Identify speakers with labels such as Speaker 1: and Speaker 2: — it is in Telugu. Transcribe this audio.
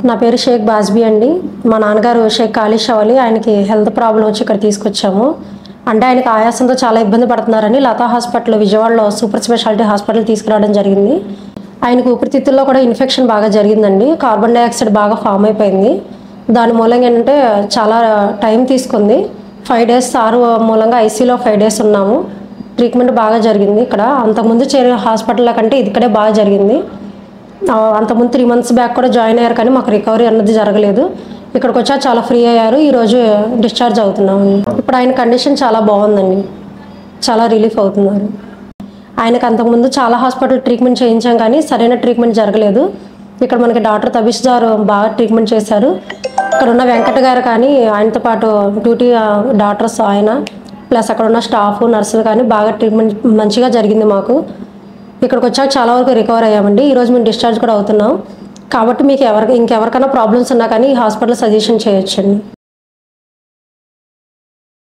Speaker 1: నా పేరు షేక్ బాజ్బీ అండి. మా నాన్నగారు షేక్ ఖాళీ షవలి. ఆయనకి హెల్త్ ప్రాబ్లం వచ్చి ఇక్కడ తీసుకొచ్చాము. అంటే ఆయనకి ఆయాసంతో చాలా ఇబ్బంది పడుతున్నారని లతా హాస్పిటల్ విజయవాడలో సూపర్ స్పెషాలిటీ హాస్పిటల్ తీసుకురావడం జరిగింది. ఆయనకు ఊపిరితిత్తుల్లో కూడా ఇన్ఫెక్షన్ బాగా జరిగిందండి. కార్బన్ డైఆక్సైడ్ బాగా ఫామ్ అయిపోయింది. దాని మూలంగా ఏంటంటే చాలా టైం తీసుకుంది. 5 days సారు మూలంగా ఐసీలో 5 days ఉన్నాము. ట్రీట్మెంట్ బాగా జరిగింది ఇక్కడ. అంతకుముందు చేరిన హాస్పిటల్లో కంటే ఇక్కడే బాగా జరిగింది. అంతకుముందు 3 months బ్యాక్ కూడా జాయిన్ అయ్యారు, కానీ మాకు రికవరీ అన్నది జరగలేదు. ఇక్కడికి వచ్చా చాలా ఫ్రీ అయ్యారు. ఈరోజు డిశ్చార్జ్ అవుతున్నాము. ఇప్పుడు ఆయన కండిషన్ చాలా బాగుందండి, చాలా రిలీఫ్ అవుతున్నారు. ఆయనకు అంతకుముందు చాలా హాస్పిటల్ ట్రీట్మెంట్ చేయించాం, కానీ సరైన ట్రీట్మెంట్ జరగలేదు. ఇక్కడ మనకి డాక్టర్ తబీష్ గారు బాగా ట్రీట్మెంట్ చేశారు. ఇక్కడ ఉన్న వెంకట గారు కానీ, ఆయనతో పాటు డ్యూటీ డాక్టర్స్ ఆయన ప్లస్ అక్కడ ఉన్న స్టాఫ్ నర్సులు కానీ బాగా ట్రీట్మెంట్ మంచిగా జరిగింది మాకు. ఇక్కడికి వచ్చాక చాలా వరకు రికవర్ అయ్యామండి. ఈరోజు మేము డిశ్చార్జ్ కూడా అవుతున్నాం. కాబట్టి మీకు ఇంకెవరికైనా ప్రాబ్లమ్స్ ఉన్నా కానీ ఈ హాస్పిటల్ సజెషన్ చేయొచ్చండి.